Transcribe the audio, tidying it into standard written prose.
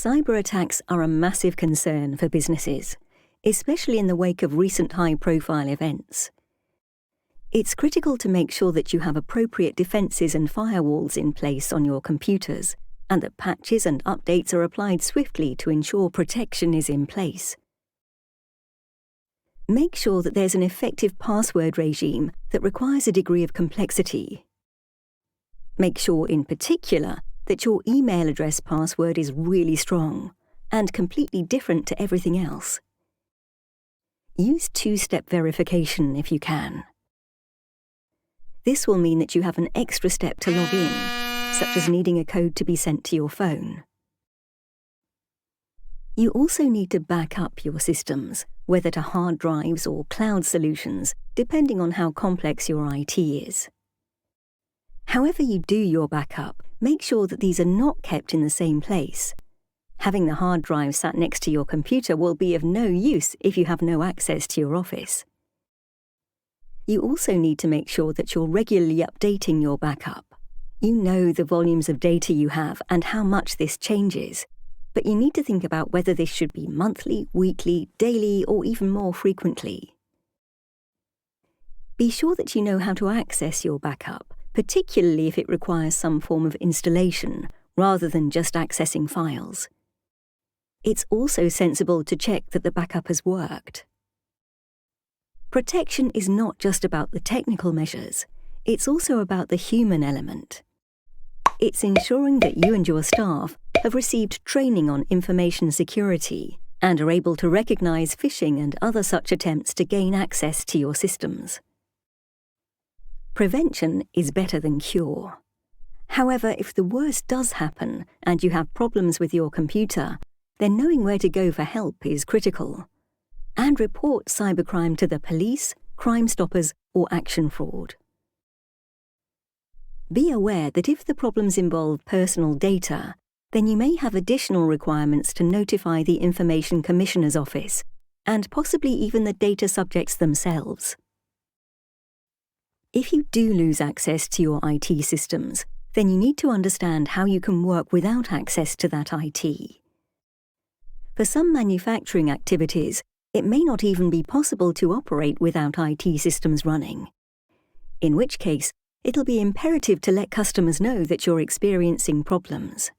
Cyber attacks are a massive concern for businesses, especially in the wake of recent high-profile events. It's critical to make sure that you have appropriate defenses and firewalls in place on your computers, and that patches and updates are applied swiftly to ensure protection is in place. Make sure that there's an effective password regime that requires a degree of complexity. Make sure, in particular, that your email address password is really strong and completely different to everything else. Use two-step verification if you can. This will mean that you have an extra step to log in, such as needing a code to be sent to your phone. You also need to back up your systems, whether to hard drives or cloud solutions, depending on how complex your IT is. However you do your backup, make sure that these are not kept in the same place. Having the hard drive sat next to your computer will be of no use if you have no access to your office. You also need to make sure that you're regularly updating your backup. You know the volumes of data you have and how much this changes, but you need to think about whether this should be monthly, weekly, daily, or even more frequently. Be sure that you know how to access your backup, particularly if it requires some form of installation, rather than just accessing files. It's also sensible to check that the backup has worked. Protection is not just about the technical measures, it's also about the human element. It's ensuring that you and your staff have received training on information security and are able to recognize phishing and other such attempts to gain access to your systems. Prevention is better than cure. However, if the worst does happen and you have problems with your computer, then knowing where to go for help is critical. And report cybercrime to the police, Crime Stoppers, or Action Fraud. Be aware that if the problems involve personal data, then you may have additional requirements to notify the Information Commissioner's Office, and possibly even the data subjects themselves. If you do lose access to your IT systems, then you need to understand how you can work without access to that IT. For some manufacturing activities, it may not even be possible to operate without IT systems running, in which case it'll be imperative to let customers know that you're experiencing problems.